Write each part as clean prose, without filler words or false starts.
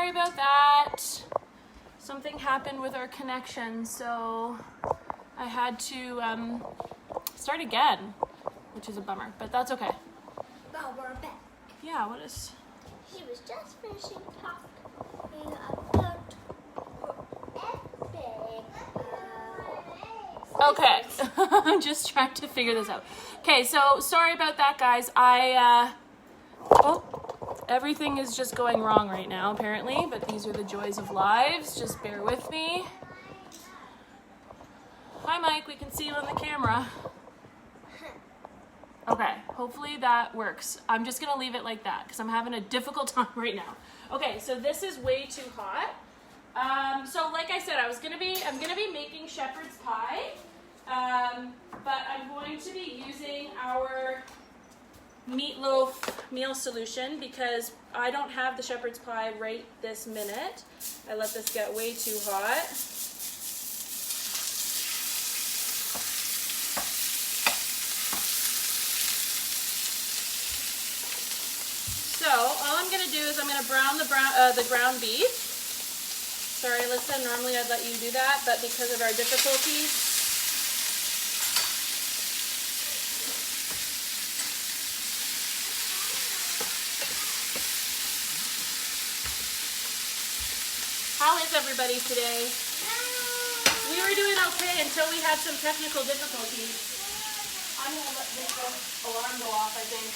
sorry about that. Something happened with our connection, so I had to start again, which is a bummer, but that's okay. Well, we're back. Yeah, what is... She was just finishing talking about epic. Okay, I'm just trying to figure this out. Okay, so sorry about that, guys. Everything is just going wrong right now, apparently, but these are the joys of lives. Just bear with me. Hi, Mike. We can see you on the camera. Okay, hopefully that works. I'm just gonna leave it like that because I'm having a difficult time right now. Okay, so this is way too hot. So like I said, I'm gonna be making shepherd's pie, but I'm going to be using our meatloaf meal solution because I don't have the shepherd's pie right this minute. I let this get way too hot. So all I'm gonna do is I'm gonna brown the ground beef. Sorry, Alyssa, normally I'd let you do that, but because of our difficulties, how is everybody today? We were doing okay until we had some technical difficulties. I'm gonna let this alarm go off, I think.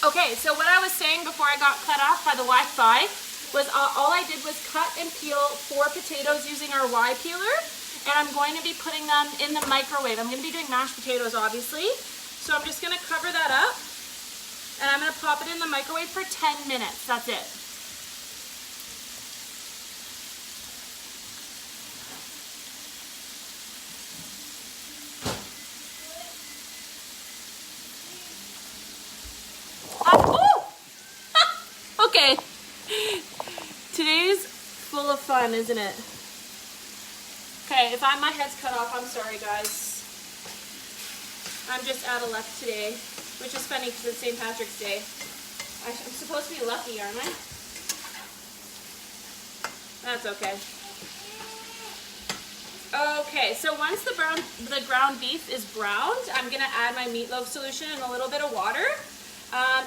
Okay, so what I was saying before I got cut off by the Wi-Fi was all I did was cut and peel 4 potatoes using our Y peeler, and I'm going to be putting them in the microwave. I'm going to be doing mashed potatoes, obviously, so I'm just going to cover that up, and I'm going to pop it in the microwave for 10 minutes. That's it. Okay, today's full of fun, isn't it? Okay, if my head's cut off, I'm sorry, guys. I'm just out of luck today, which is funny because it's St. Patrick's Day. I'm supposed to be lucky, aren't I? That's okay. Okay, so once the ground beef is browned, I'm gonna add my meatloaf solution and a little bit of water.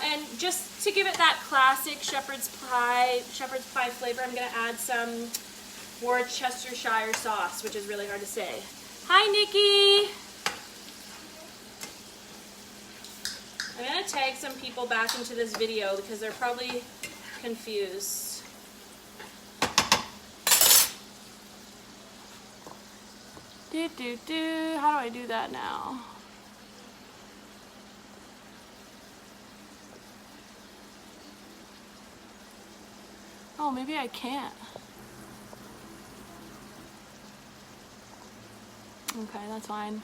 And just to give it that classic shepherd's pie flavor, I'm going to add some Worcestershire sauce, which is really hard to say. Hi, Nikki! I'm going to tag some people back into this video because they're probably confused. How do I do that now? Oh, maybe I can't. Okay, that's fine.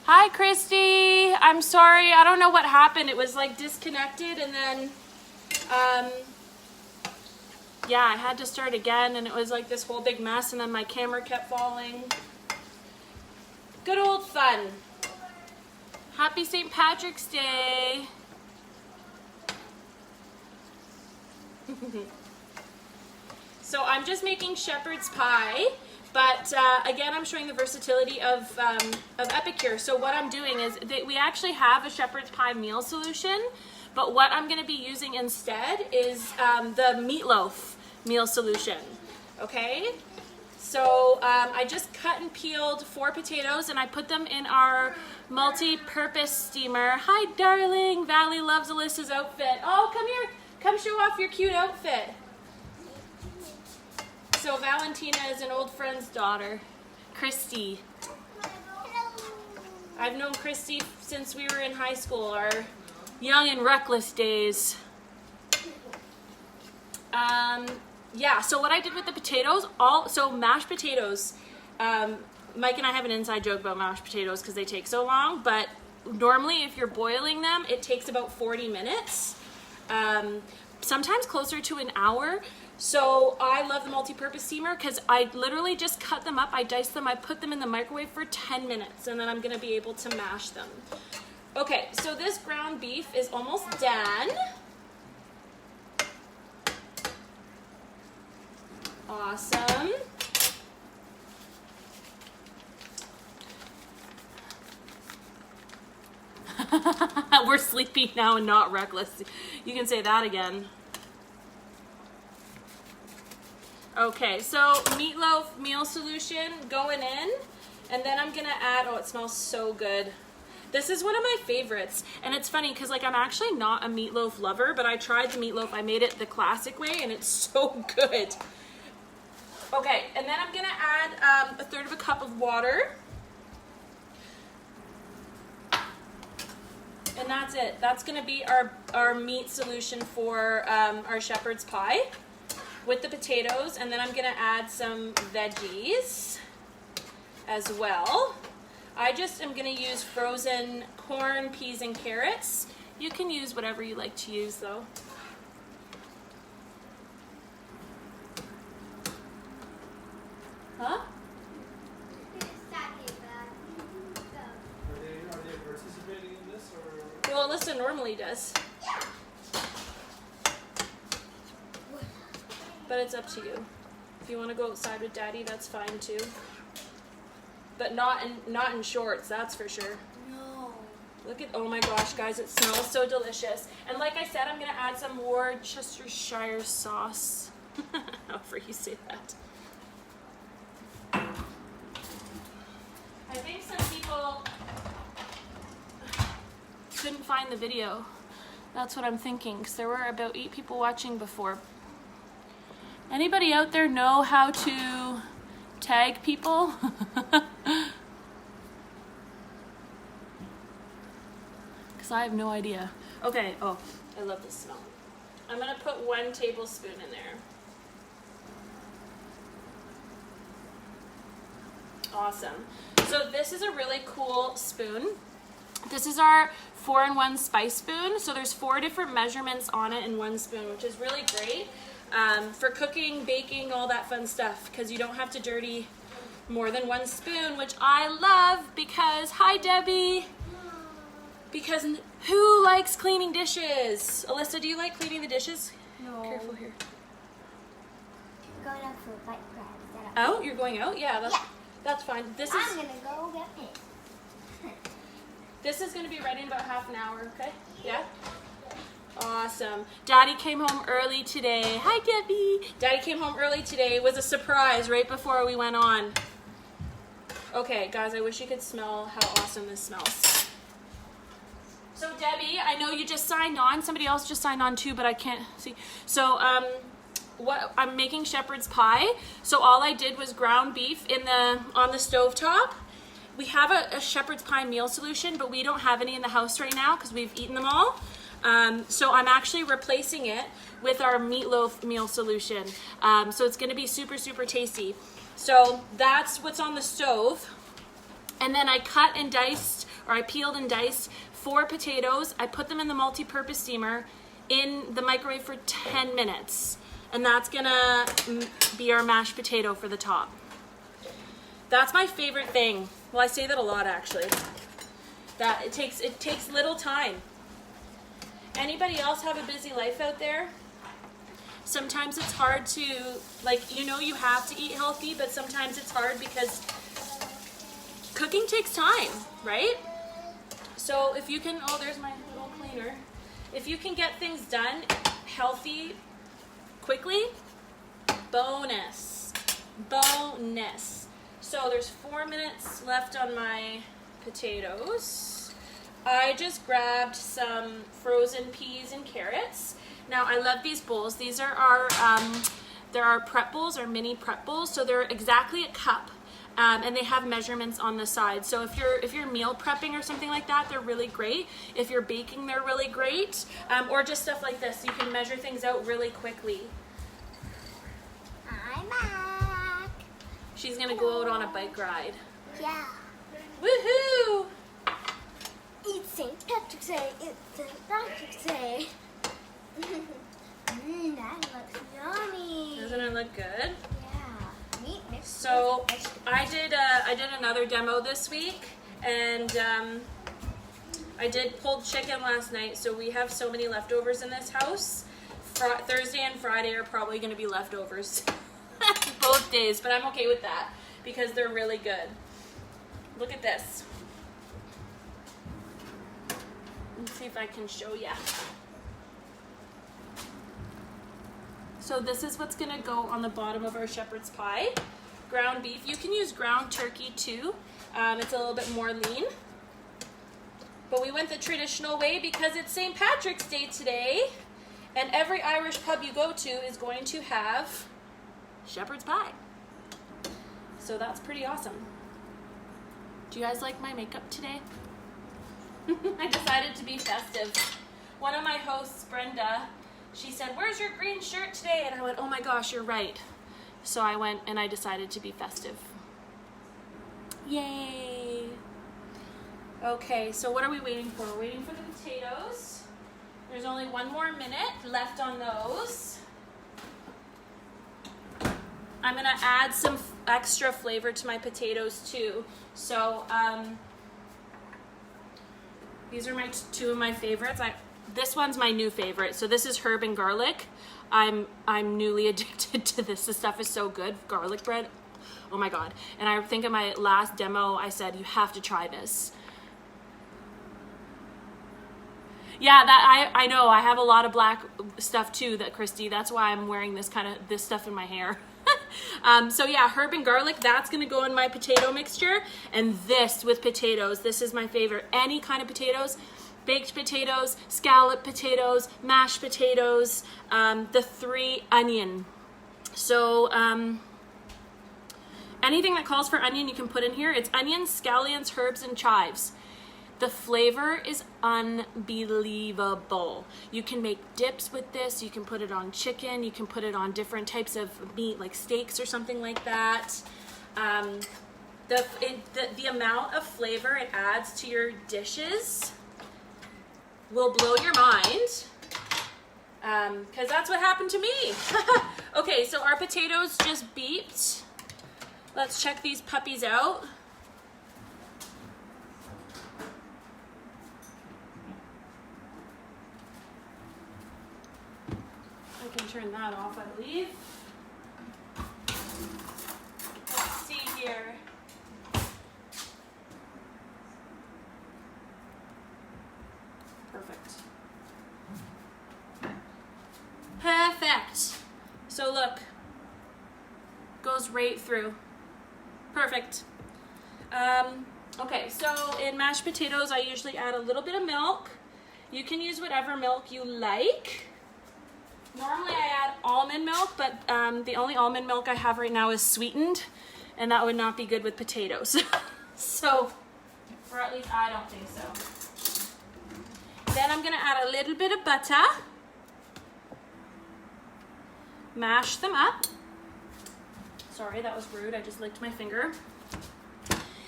Hi, Christy. I'm sorry. I don't know what happened. It was like disconnected and then, yeah, I had to start again and it was like this whole big mess and then my camera kept falling. Good old fun. Happy St. Patrick's Day. So I'm just making shepherd's pie, but again, I'm showing the versatility of Epicure. So what I'm doing is we actually have a shepherd's pie meal solution, but what I'm going to be using instead is the meatloaf meal solution. Okay, so I just cut and peeled 4 potatoes and I put them in our multi-purpose steamer. Hi, darling. Valley loves Alyssa's outfit. Oh, come here. Come show off your cute outfit. So Valentina is an old friend's daughter, Christy. I've known Christy since we were in high school, our young and reckless days. Yeah, so what I did with the potatoes, mashed potatoes. Mike and I have an inside joke about mashed potatoes because they take so long, but normally if you're boiling them, it takes about 40 minutes, sometimes closer to an hour. So I love the multi-purpose steamer because I literally just cut them up, I dice them, I put them in the microwave for 10 minutes, and then I'm going to be able to mash them. Okay, so this ground beef is almost done. Awesome. We're sleepy now and not reckless. You can say that again. Okay, so meatloaf meal solution going in, and then I'm gonna add, oh, it smells so good. This is one of my favorites, and it's funny because like I'm actually not a meatloaf lover, but I tried the meatloaf. I made it the classic way, and it's so good. Okay, and then I'm gonna add a third of a cup of water. And that's it. That's gonna be our meat solution for our shepherd's pie with the potatoes. And then I'm gonna add some veggies as well. I just am gonna use frozen corn, peas, and carrots. You can use whatever you like to use though. Huh? Are they participating in this or? Well, Alyssa normally does. But it's up to you. If you want to go outside with Daddy, that's fine too. But not in shorts, that's for sure. No. Look at, oh my gosh, guys, it smells so delicious. And like I said, I'm gonna add some Worcestershire sauce. However you say that. I think some people couldn't find the video. That's what I'm thinking, because there were about 8 people watching before. Anybody out there know how to tag people? Because I have no idea. Okay, oh, I love this smell. I'm gonna put 1 tablespoon in there. Awesome. So this is a really cool spoon. This is our 4-in-1 spice spoon. So there's 4 different measurements on it in 1 spoon, which is really great for cooking, baking, all that fun stuff, because you don't have to dirty more than 1 spoon, which I love because, hi Debbie, because who likes cleaning dishes? Alyssa, do you like cleaning the dishes? No. Careful here. Going out for a bike ride. Is that Out? You're going out? Yeah, that's fine. I'm gonna go get me. This is going to be ready in about half an hour, okay? Yeah? Awesome. Daddy came home early today. Hi, Debbie. Daddy came home early today. It was a surprise right before we went on. Okay, guys, I wish you could smell how awesome this smells. So, Debbie, I know you just signed on. Somebody else just signed on too, but I can't see. So, what I'm making shepherd's pie. So all I did was ground beef on the stovetop. We have a shepherd's pie meal solution, but we don't have any in the house right now because we've eaten them all. So I'm actually replacing it with our meatloaf meal solution. So it's gonna be super, super tasty. So that's what's on the stove. And then I cut and diced, or I peeled and diced 4 potatoes. I put them in the multi-purpose steamer in the microwave for 10 minutes. And that's gonna be our mashed potato for the top. That's my favorite thing. Well, I say that a lot actually. That it takes little time. Anybody else have a busy life out there? Sometimes it's hard to, like, you know you have to eat healthy, but sometimes it's hard because cooking takes time, right? So if you can, oh, there's my little cleaner. If you can get things done healthy, quickly, bonus. So there's 4 minutes left on my potatoes. I just grabbed some frozen peas and carrots. Now I love these bowls. These are our they're our prep bowls, our mini prep bowls. So they're exactly a cup, and they have measurements on the side. So if you're meal prepping or something like that, they're really great. If you're baking, they're really great. Or just stuff like this, you can measure things out really quickly. I'm back. She's gonna go out on a bike ride. Yeah. Woohoo! It's St. Patrick's Day. It's St. Patrick's Day. That looks yummy. Doesn't it look good? Yeah. Meat mixed So with ice cream. I did another demo this week, and I did pulled chicken last night. So we have so many leftovers in this house. Thursday and Friday are probably going to be leftovers. days, but I'm okay with that because they're really good. Look at this. Let's see if I can show you. So this is what's gonna go on the bottom of our shepherd's pie. Ground beef. You can use ground turkey too. It's a little bit more lean. But we went the traditional way because it's St. Patrick's Day today, and every Irish pub you go to is going to have shepherd's pie. So that's pretty awesome. Do you guys like my makeup today? I decided to be festive. One of my hosts, Brenda, she said, "Where's your green shirt today?" And I went, "Oh my gosh, you're right." So I went and I decided to be festive. Yay! Okay, so what are we waiting for? We're waiting for the potatoes. There's only 1 more minute left on those. I'm gonna add some extra flavor to my potatoes too. So these are my two of my favorites. This one's my new favorite. So this is herb and garlic. I'm newly addicted to this. This stuff is so good. Garlic bread. Oh my God. And I think in my last demo, I said, you have to try this. Yeah, that I know. I have a lot of black stuff too, that Christy. That's why I'm wearing this stuff in my hair. So yeah, herb and garlic, that's gonna go in my potato mixture. And this with potatoes, this is my favorite. Any kind of potatoes, baked potatoes, scallop potatoes, mashed potatoes, the 3 onion. So anything that calls for onion you can put in here. It's onions, scallions, herbs, and chives. The flavor is unbelievable. You can make dips with this. You can put it on chicken. You can put it on different types of meat, like steaks or something like that. The amount of flavor it adds to your dishes will blow your mind, because that's what happened to me. Okay, so our potatoes just beeped. Let's check these puppies out. I can turn that off, I believe. Let's see here. Perfect. Perfect. So look, goes right through. Perfect. Okay, so in mashed potatoes, I usually add a little bit of milk. You can use whatever milk you like. Normally I add almond milk, but the only almond milk I have right now is sweetened, and that would not be good with potatoes. So, or at least I don't think so. Then I'm gonna add a little bit of butter. Mash them up. Sorry, that was rude. I just licked my finger.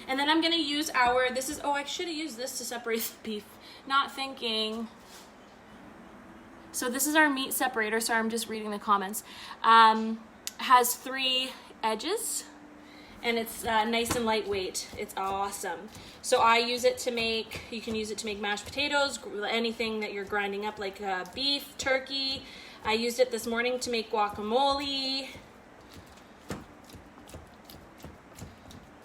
And then I'm gonna use oh, I should have used this to separate the beef. Not thinking. So this is our meat separator. Sorry, I'm just reading the comments. Has 3 edges, and it's nice and lightweight. It's awesome. So I use it to make, you can use it to make mashed potatoes, anything that you're grinding up, like beef, turkey. I used it this morning to make guacamole.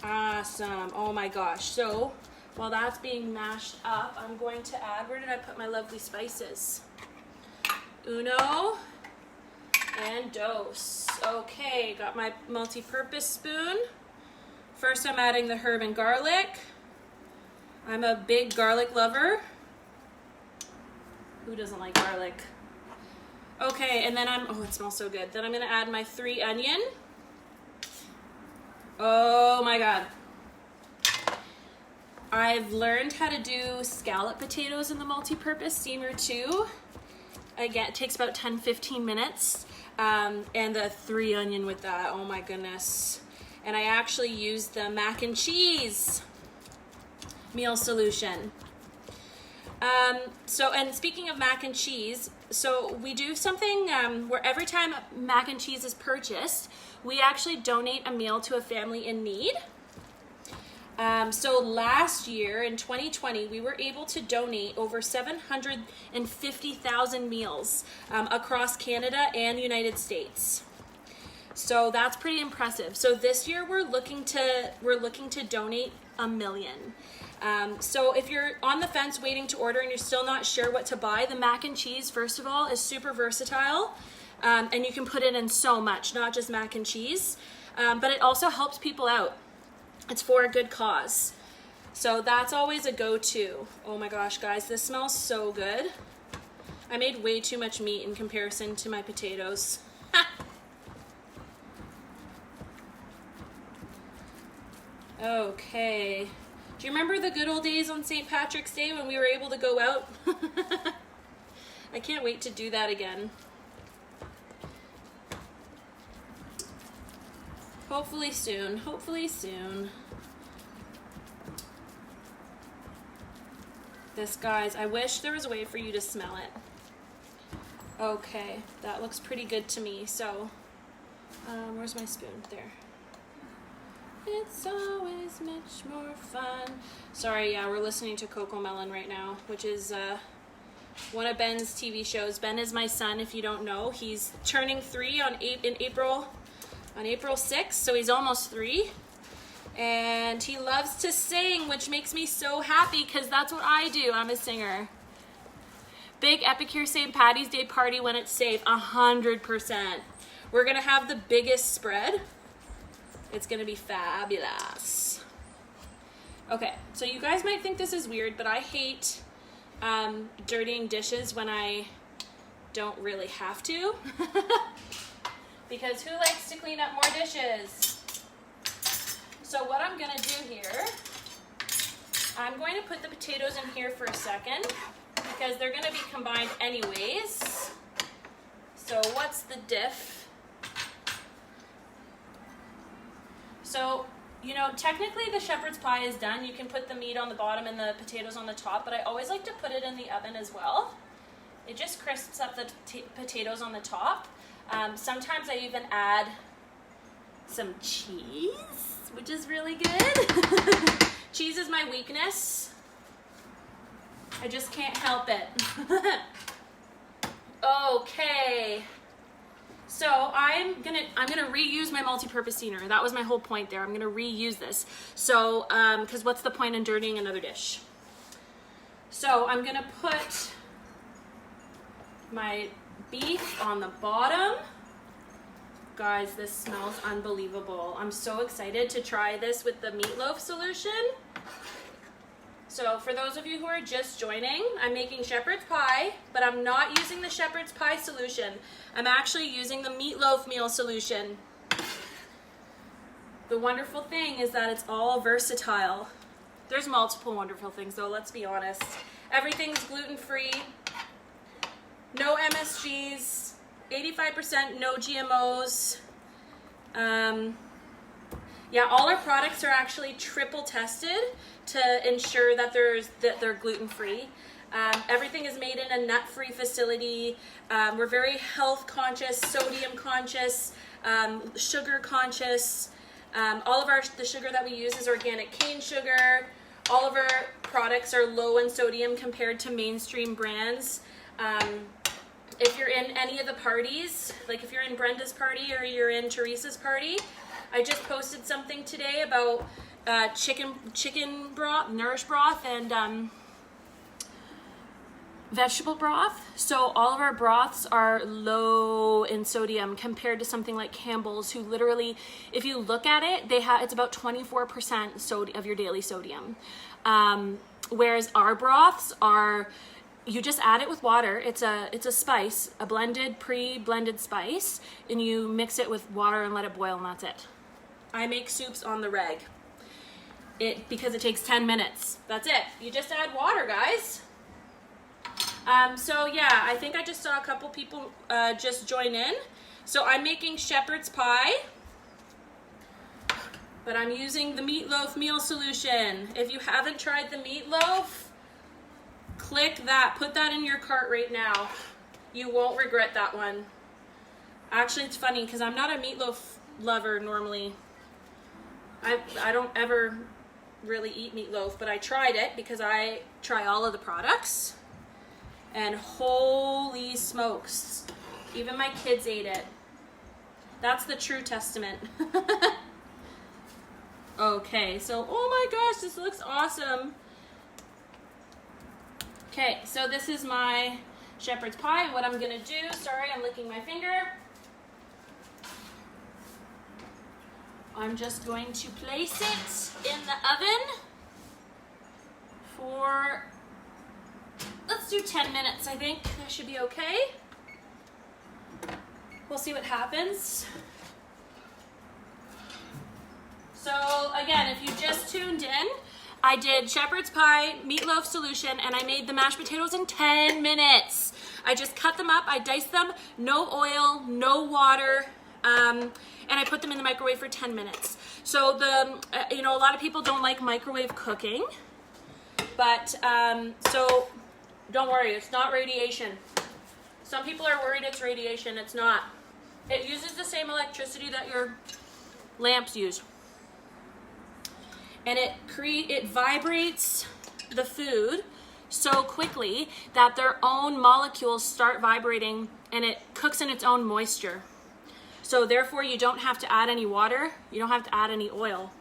Awesome. Oh my gosh. So while that's being mashed up, I'm going to add, where did I put my lovely spices? Uno and dos. Okay, got my multi-purpose spoon. First I'm adding the herb and garlic. I'm a big garlic lover. Who doesn't like garlic? Okay, and then oh, it smells so good. Then I'm gonna add my 3 onion. Oh my God. I've learned how to do scallop potatoes in the multi-purpose steamer too. Again, it takes about 10-15 minutes. And the 3 onion with that, oh my goodness. And I actually used the mac and cheese meal solution. And speaking of mac and cheese, so we do something where every time mac and cheese is purchased, we actually donate a meal to a family in need. So last year in 2020, we were able to donate over 750,000 meals across Canada and the United States. So that's pretty impressive. So this year we're looking to donate 1 million. So if you're on the fence waiting to order and you're still not sure what to buy, the mac and cheese, first of all, is super versatile. And you can put it in so much, not just mac and cheese. But it also helps people out. It's for a good cause. So that's always a go-to. Oh my gosh, guys, this smells so good. I made way too much meat in comparison to my potatoes. Okay. Do you remember the good old days on St. Patrick's Day when we were able to go out? I can't wait to do that again. Hopefully soon. Hopefully soon. This, guys, I wish there was a way for you to smell it. Okay, that looks pretty good to me. So, where's my spoon? There. It's always much more fun. Sorry, yeah, we're listening to Coco Melon right now, which is one of Ben's TV shows. Ben is my son, if you don't know. He's turning 3 on April 6th, so he's almost 3. And he loves to sing, which makes me so happy because that's what I do. I'm a singer. Big Epicure St. Patty's Day party when it's safe, 100%. We're gonna have the biggest spread. It's gonna be fabulous. Okay, so you guys might think this is weird, but I hate dirtying dishes when I don't really have to. Because who likes to clean up more dishes? So what I'm gonna do here, I'm going to put the potatoes in here for a second because they're gonna be combined anyways. So what's the diff? So, you know, technically the shepherd's pie is done. You can put the meat on the bottom and the potatoes on the top, but I always like to put it in the oven as well. It just crisps up the potatoes on the top. Sometimes I even add some cheese, which is really good. Cheese is my weakness. I just can't help it. Okay. So I'm gonna reuse my multi-purpose steamer. That was my whole point there. I'm gonna reuse this. So, because what's the point in dirtying another dish? So I'm gonna put my beef on the bottom. Guys, this smells unbelievable. I'm so excited to try this with the meatloaf solution. So for those of you who are just joining, I'm making shepherd's pie, but I'm not using the shepherd's pie solution. I'm actually using the meatloaf meal solution. The wonderful thing is that it's all versatile. There's multiple wonderful things though, let's be honest. Everything's gluten-free, no MSGs, 85% no GMOs. Yeah, all our products are actually triple tested to ensure that they're gluten-free. Everything is made in a nut-free facility. We're very health conscious, sodium conscious, sugar conscious. All of the sugar that we use is organic cane sugar. All of our products are low in sodium compared to mainstream brands. If you're in any of the parties, like if you're in Brenda's party or you're in Teresa's party, I just posted something today about chicken broth, nourish broth, and vegetable broth. So all of our broths are low in sodium compared to something like Campbell's, who literally, if you look at it, it's about 24% of your daily sodium. Whereas our broths are, you just add it with water. It's a spice, a pre-blended spice, and you mix it with water and let it boil, and that's it. I make soups on the reg. Because it takes 10 minutes. That's it. You just add water, guys. So yeah, I think I just saw a couple people just join in. So I'm making shepherd's pie, but I'm using the meatloaf meal solution. If you haven't tried the meatloaf, click that, put that in your cart right now. You won't regret that one. Actually, it's funny because I'm not a meatloaf lover normally. I don't ever really eat meatloaf, but I tried it because I try all of the products, and holy smokes, even my kids ate it. That's the true testament. Okay, so, oh my gosh, this looks awesome. Okay, so this is my shepherd's pie, and what I'm gonna do, sorry, I'm licking my finger. I'm just going to place it in the oven for, let's do 10 minutes, I think. That should be okay. We'll see what happens. So again, if you just tuned in, I did shepherd's pie, meatloaf solution, and I made the mashed potatoes in 10 minutes. I just cut them up, I diced them, no oil, no water, and I put them in the microwave for 10 minutes. So a lot of people don't like microwave cooking, but so don't worry, it's not radiation. Some people are worried it's radiation, it's not. It uses the same electricity that your lamps use. And it vibrates the food so quickly that their own molecules start vibrating, and it cooks in its own moisture. So therefore you don't have to add any water, you don't have to add any oil.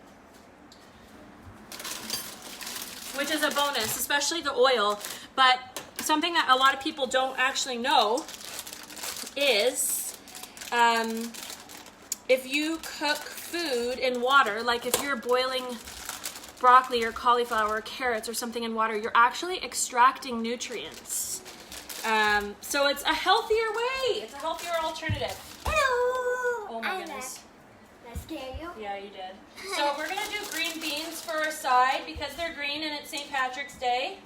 Which is a bonus, especially the oil. But something that a lot of people don't actually know is if you cook food in water, like if you're boiling broccoli or cauliflower or carrots or something in water, you're actually extracting nutrients. So it's a healthier way. It's a healthier alternative. Oh my goodness. Did I scare you? Yeah, you did. So we're going to do green beans for our side because they're green and it's St. Patrick's Day.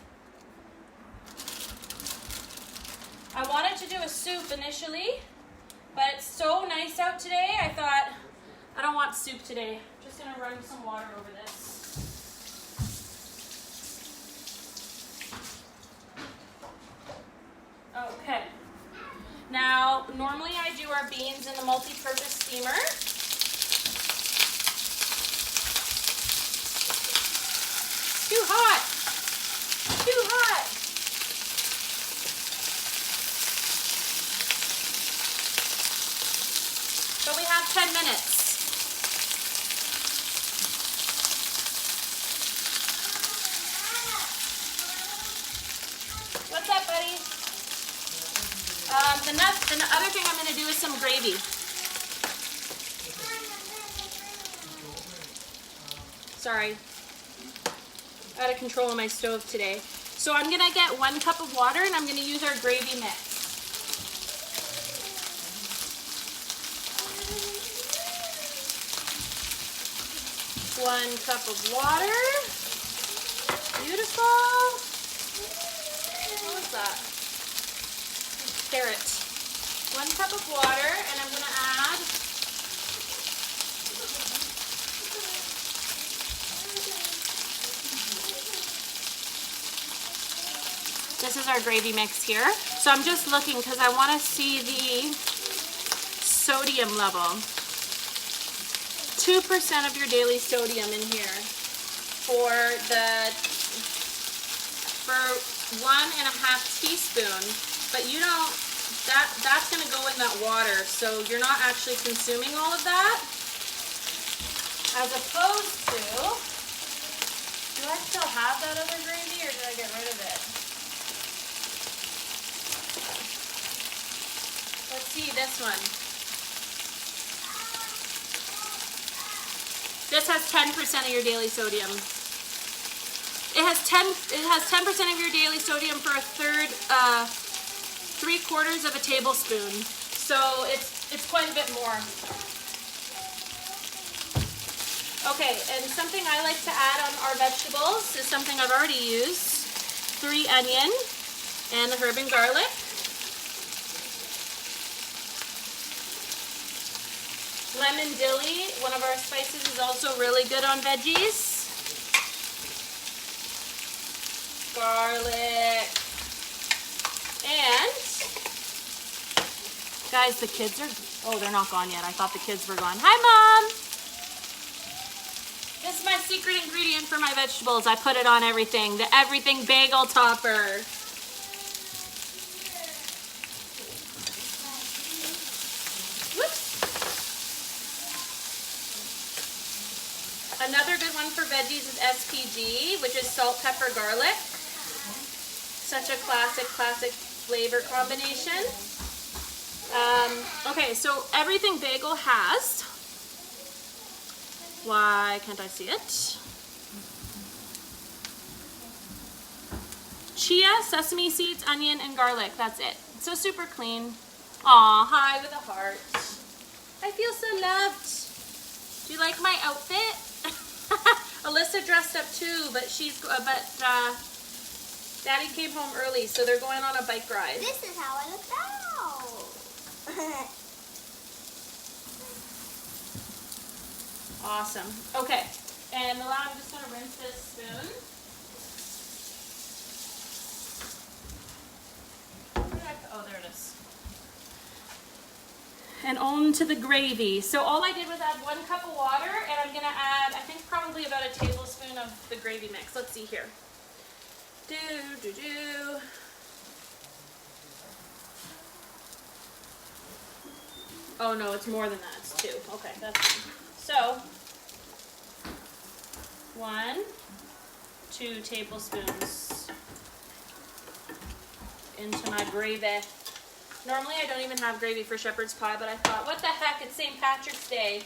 I wanted to do a soup initially, but it's so nice out today, I thought, I don't want soup today. I'm just going to run some water over this. Okay. Now, normally I do our beans in the multi-purpose steamer. Too hot! Too hot! But we have 10 minutes. What's up, buddy? The other thing I'm going to do is some gravy. Sorry. Out of control on my stove today. So I'm going to get 1 cup of water and I'm going to use our gravy mix. One cup of water. Beautiful. What was that? Carrot. 1 cup of water, and I'm going to add this is our gravy mix here. So I'm just looking because I want to see the sodium level. 2% of your daily sodium in here for 1.5 teaspoons. But you don't, that's going to go in that water, so you're not actually consuming all of that. As opposed to, do I still have that other gravy or did I get rid of it? Let's see this one. This has 10% of your daily sodium. It has 10% of your daily sodium for 3/4 of a tablespoon. So it's quite a bit more. Okay, and something I like to add on our vegetables is something I've already used. 3 onion and the herb and garlic. Lemon dilly, one of our spices, is also really good on veggies. Garlic. And, guys, the kids are, oh, they're not gone yet. I thought the kids were gone. Hi, Mom. This is my secret ingredient for my vegetables. I put it on everything. The everything bagel topper. Whoops. Another good one for veggies is SPG, which is salt, pepper, garlic. Such a classic flavor combination. Okay, so everything bagel has. Why can't I see it? Chia, sesame seeds, onion, and garlic. That's it. So super clean. Aw, hi with a heart. I feel so loved. Do you like my outfit? Alyssa dressed up too, but Daddy came home early, so they're going on a bike ride. This is how I look out. Awesome. Okay, and Milan, I'm just gonna rinse this spoon. Oh, there it is. And on to the gravy. So all I did was add 1 cup of water, and I'm gonna add, I think probably about a tablespoon of the gravy mix. Let's see here. Oh no, it's more than that. It's 2. Okay, that's fine. So 1, 2 tablespoons into my gravy. Normally I don't even have gravy for shepherd's pie, but I thought, what the heck, it's St. Patrick's Day.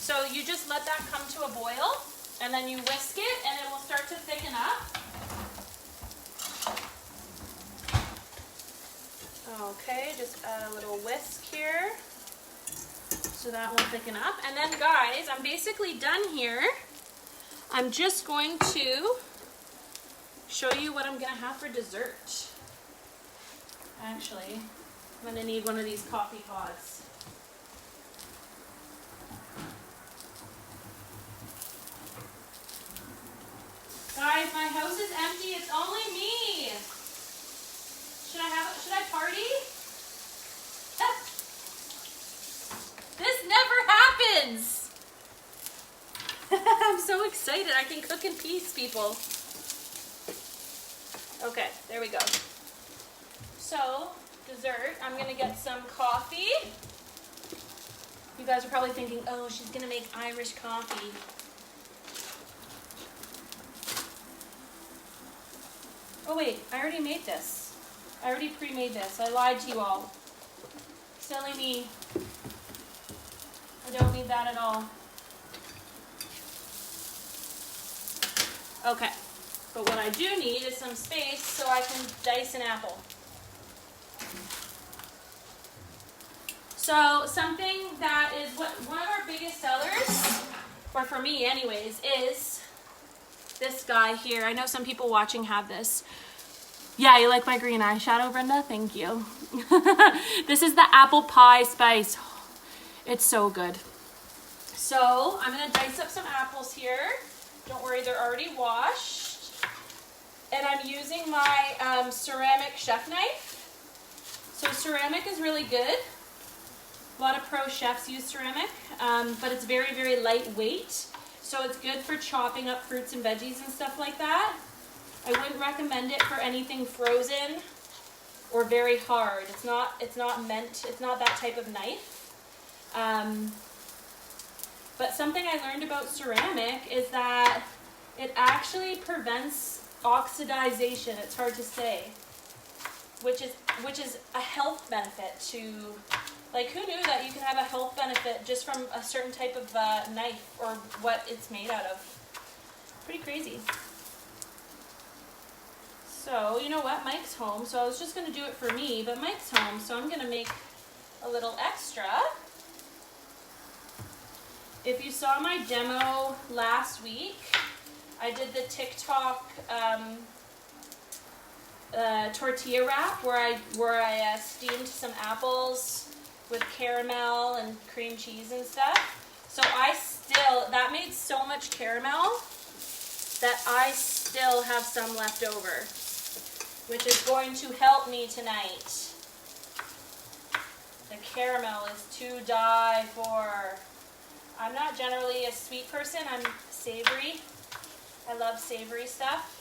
So you just let that come to a boil, and then you whisk it, and it will start to thicken up. Okay, just add a little whisk here, so that will thicken up. And then guys, I'm basically done here. I'm just going to show you what I'm gonna have for dessert. Actually, I'm gonna need one of these coffee pods. Guys, my house is empty. It's only me. Should I party? This never happens. I'm so excited. I can cook in peace, people. Okay, there we go. So, dessert, I'm gonna get some coffee. You guys are probably thinking, oh, she's gonna make Irish coffee. Oh wait, I already made this. I already pre-made this. I lied to you all. Silly me. I don't need that at all. Okay, but what I do need is some space so I can dice an apple. So something that is one of our biggest sellers, or for me anyways, is this guy here. I know some people watching have this. Yeah, you like my green eyeshadow, Brenda? Thank you. This is the apple pie spice. It's so good. So I'm gonna dice up some apples here. Don't worry, they're already washed. And I'm using my ceramic chef knife. So ceramic is really good. A lot of pro chefs use ceramic, but it's very, very lightweight. So it's good for chopping up fruits and veggies and stuff like that. I wouldn't recommend it for anything frozen or very hard. It's not that type of knife. But something I learned about ceramic is that it actually prevents oxidization. It's hard to say, which is a health benefit to, like, who knew that you can have a health benefit just from a certain type of knife or what it's made out of. Pretty crazy. So, you know what? Mike's home, so I was just going to do it for me, but Mike's home, so I'm going to make a little extra. If you saw my demo last week, I did the TikTok tortilla wrap where I steamed some apples with caramel and cream cheese and stuff. So that made so much caramel that I still have some left over, which is going to help me tonight. The caramel is to die for. I'm not generally a sweet person, I'm savory. I love savory stuff.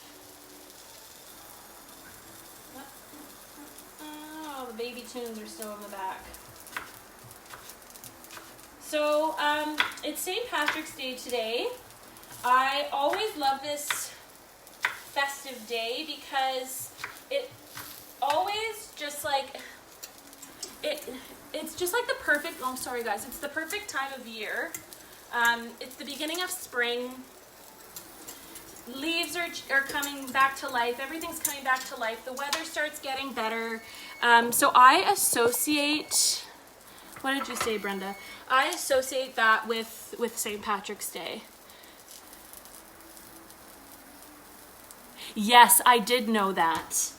Oh, the baby tunes are still in the back. So it's St. Patrick's Day today. I always love this festive day because it always just like it's just like the perfect, oh, I'm sorry guys, it's the perfect time of year. It's the beginning of spring. Leaves are coming back to life. Everything's coming back to life. The weather starts getting better. So I associate, what did you say, Brenda? I associate that with St. Patrick's Day. Yes, I did know that.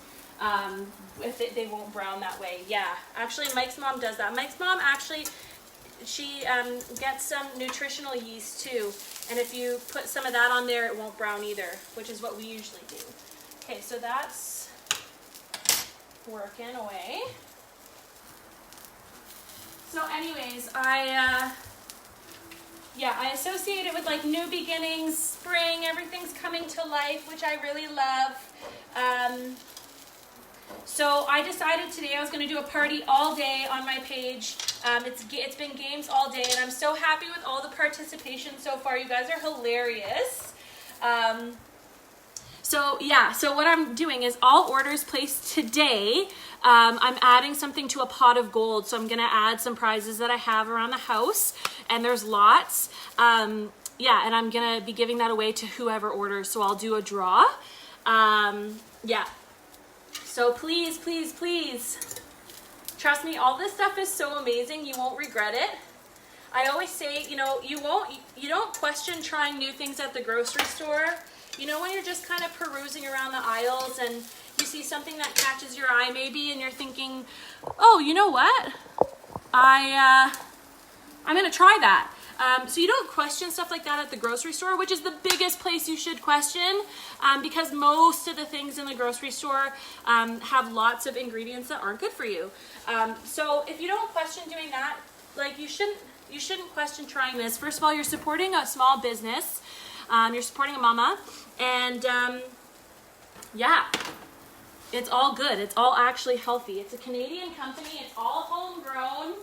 They won't brown that way. Yeah, actually Mike's mom does that. Mike's mom actually, she gets some nutritional yeast too. And if you put some of that on there, it won't brown either, which is what we usually do. Okay, so that's working away. So anyways, I associate it with like new beginnings, spring, everything's coming to life, which I really love. So I decided today I was going to do a party all day on my page. It's been games all day, and I'm so happy with all the participation so far. You guys are hilarious. So what I'm doing is all orders placed today, I'm adding something to a pot of gold. So I'm going to add some prizes that I have around the house, and there's lots. And I'm going to be giving that away to whoever orders. So I'll do a draw. So please, please, please, trust me, all this stuff is so amazing, you won't regret it. I always say, you don't question trying new things at the grocery store. You know, when you're just kind of perusing around the aisles and you see something that catches your eye maybe, and you're thinking, oh, you know what? I'm going to try that. So you don't question stuff like that at the grocery store, which is the biggest place you should question, because most of the things in the grocery store have lots of ingredients that aren't good for you. So if you don't question doing that, like you shouldn't question trying this. First of all, you're supporting a small business. You're supporting a mama, and it's all good. It's all actually healthy. It's a Canadian company. It's all homegrown.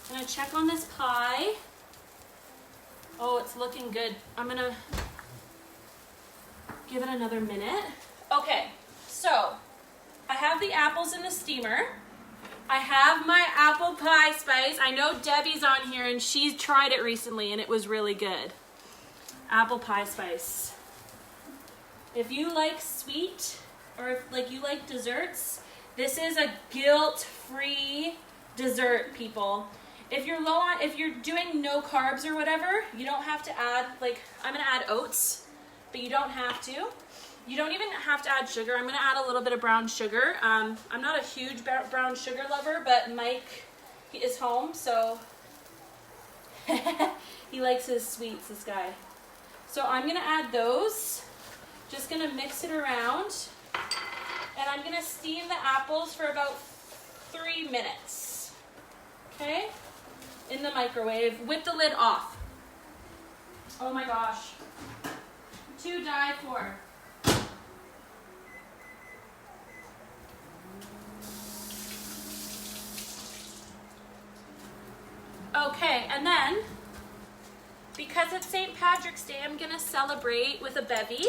I'm gonna check on this pie. Oh, it's looking good. I'm gonna give it another minute. Okay, so I have the apples in the steamer. I have my apple pie spice. I know Debbie's on here and she's tried it recently and it was really good. Apple pie spice. If you like sweet, or if you like desserts, this is a guilt-free dessert, people. If you're doing no carbs or whatever, you don't have to add, I'm gonna add oats, but you don't have to. You don't even have to add sugar. I'm gonna add a little bit of brown sugar. I'm not a huge brown sugar lover, but Mike, he is home, so he likes his sweets, this guy. So I'm gonna add those. Just gonna mix it around, and I'm gonna steam the apples for about 3 minutes, okay? In the microwave with the lid off. Oh my gosh. To die for. Okay, and then, because it's St. Patrick's Day, I'm gonna celebrate with a bevy.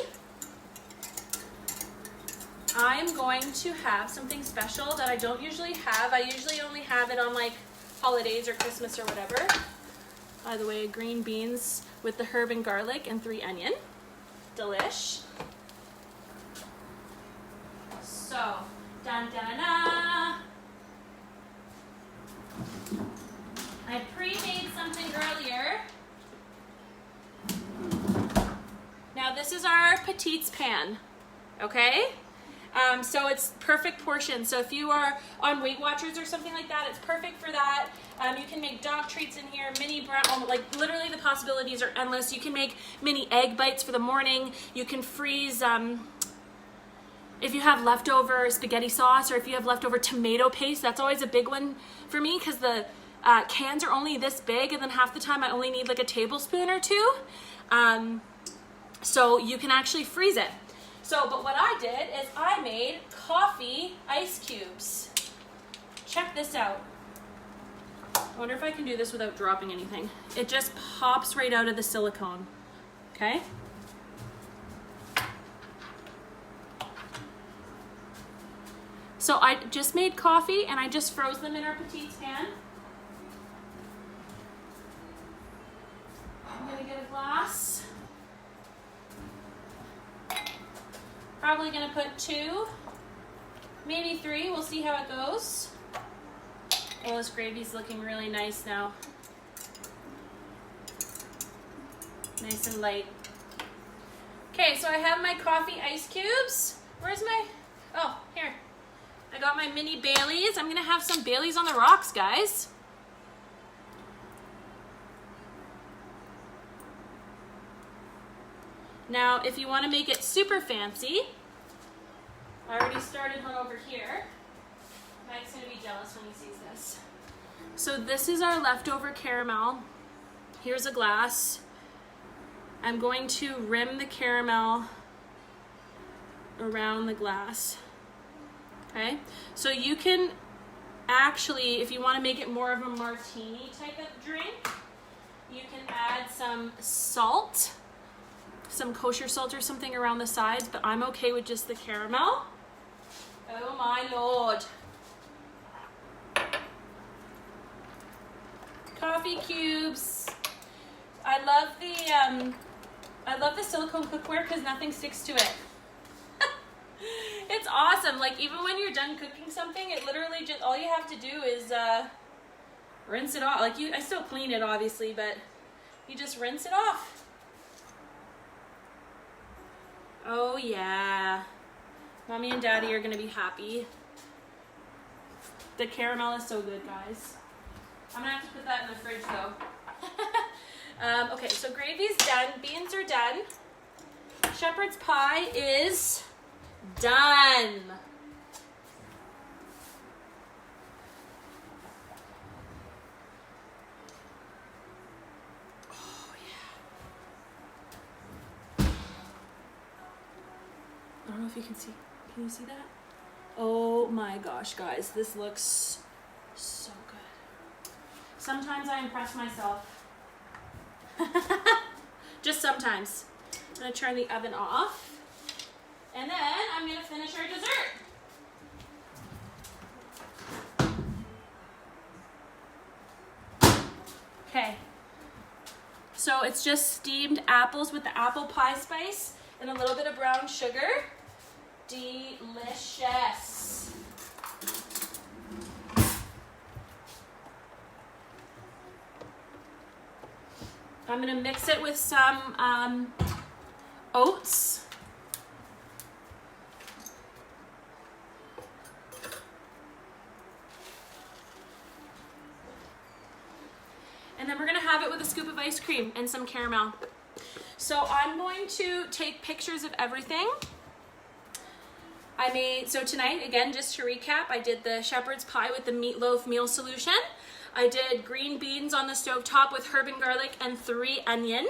I'm going to have something special that I don't usually have. I usually only have it on holidays or Christmas or whatever. By the way, green beans with the herb and garlic and 3 onion. Delish. So, dun dun dun. I pre-made something earlier. Now this is our petites pan, okay? So it's perfect portion. So if you are on Weight Watchers or something like that, it's perfect for that. You can make dog treats in here, mini brown, literally the possibilities are endless. You can make mini egg bites for the morning. You can freeze, if you have leftover spaghetti sauce, or if you have leftover tomato paste, that's always a big one for me, because the cans are only this big, and then half the time I only need a tablespoon or 2. So you can actually freeze it. But what I did is I made coffee ice cubes. Check this out. I wonder if I can do this without dropping anything. It just pops right out of the silicone. Okay? So I just made coffee and I just froze them in our petite pan. I'm gonna get a glass. Probably gonna put 2, maybe 3. We'll see how it goes. Oh, this gravy's looking really nice now. Nice and light. Okay, so I have my coffee ice cubes. Where's my, oh, here. I got my mini Baileys. I'm gonna have some Baileys on the rocks, guys. Now, if you wanna make it super fancy, I already started one over here. Mike's gonna be jealous when he sees this. So this is our leftover caramel. Here's a glass. I'm going to rim the caramel around the glass. Okay, so you can actually, if you want to make it more of a martini type of drink, you can add some salt, some kosher salt or something around the sides, but I'm okay with just the caramel. Oh my Lord. Coffee cubes. I love the silicone cookware because nothing sticks to it. It's awesome. Like, even when you're done cooking something, it literally just, all you have to do is rinse it off. Like, I still clean it obviously, but you just rinse it off. Oh yeah. Mommy and Daddy are gonna be happy. The caramel is so good, guys. I'm gonna have to put that in the fridge though. Okay, so gravy's done, beans are done. Shepherd's pie is done. Oh yeah. I don't know if you can see. Can you see that? Oh my gosh, guys, this looks so good. Sometimes I impress myself. Just sometimes. I'm gonna turn the oven off. And then I'm gonna finish our dessert. Okay. So it's just steamed apples with the apple pie spice and a little bit of brown sugar. Delicious. I'm gonna mix it with some oats. And then we're gonna have it with a scoop of ice cream and some caramel. So I'm going to take pictures of everything. So tonight, again, just to recap, I did the shepherd's pie with the meatloaf meal solution. I did green beans on the stovetop with herb and garlic and 3 onion.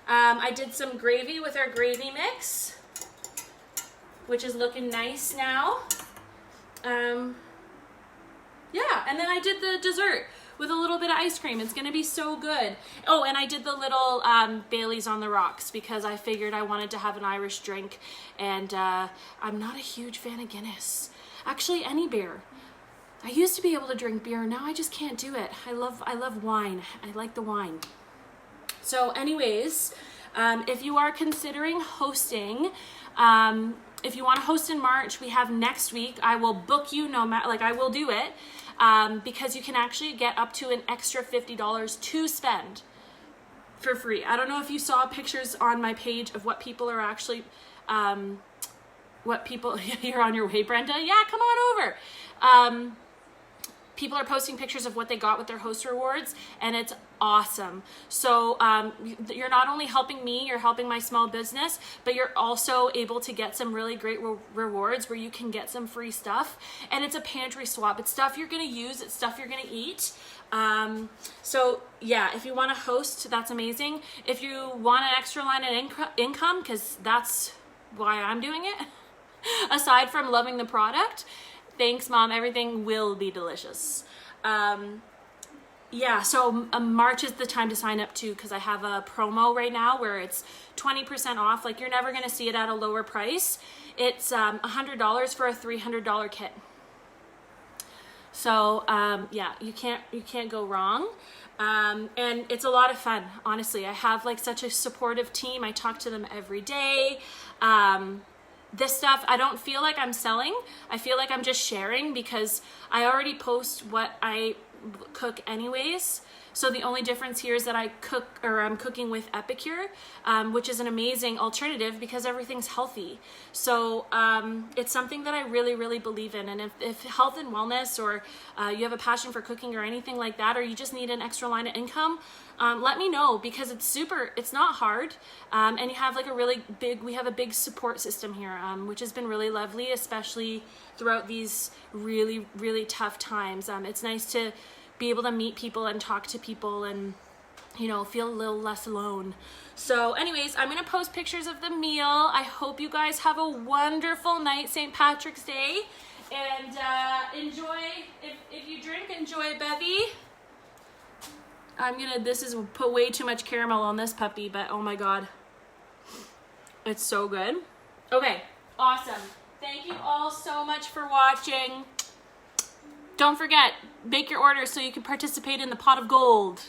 I did some gravy with our gravy mix, which is looking nice now. Yeah, and then I did the dessert with a little bit of ice cream. It's gonna be so good. Oh, and I did the little Baileys on the rocks because I figured I wanted to have an Irish drink, and I'm not a huge fan of Guinness. Actually, any beer. I used to be able to drink beer, now I just can't do it. I love wine. I like the wine. So anyways, if you are considering hosting, if you want to host in March, we have next week. I will book you no matter, like I will do it, because you can actually get up to an extra $50 to spend for free. I don't know if you saw pictures on my page of what people are actually, you're on your way, Brenda? Yeah, come on over. People are posting pictures of what they got with their host rewards, and it's awesome. So you're not only helping me, you're helping my small business, but you're also able to get some really great rewards where you can get some free stuff. And it's a pantry swap. It's stuff you're gonna use, it's stuff you're gonna eat. So yeah, if you wanna host, that's amazing. If you want an extra line of income, because that's why I'm doing it, aside from loving the product, thanks, Mom. Everything will be delicious. yeah, so March is the time to sign up too, because I have a promo right now where it's 20% off. Like, you're never going to see it at a lower price. It's $100 for a $300 kit. So yeah, you can't go wrong. And it's a lot of fun, honestly. I have like such a supportive team. I talk to them every day. This stuff, I don't feel like I'm selling. I feel like I'm just sharing, because I already post what I cook anyways. So the only difference here is that I'm cooking with Epicure, which is an amazing alternative because everything's healthy. So it's something that I really, really believe in. And if health and wellness, or you have a passion for cooking or anything like that, or you just need an extra line of income, let me know, because it's not hard. And you have like we have a big support system here, which has been really lovely, especially throughout these really, really tough times. It's nice to be able to meet people and talk to people and, you know, feel a little less alone. So anyways, I'm gonna post pictures of the meal. I hope you guys have a wonderful night, St. Patrick's Day, and enjoy. If you drink, enjoy a bevy. This is put way too much caramel on this puppy, but oh my god, it's so good. Okay, awesome. Thank you all so much for watching. Don't forget, make your order so you can participate in the pot of gold.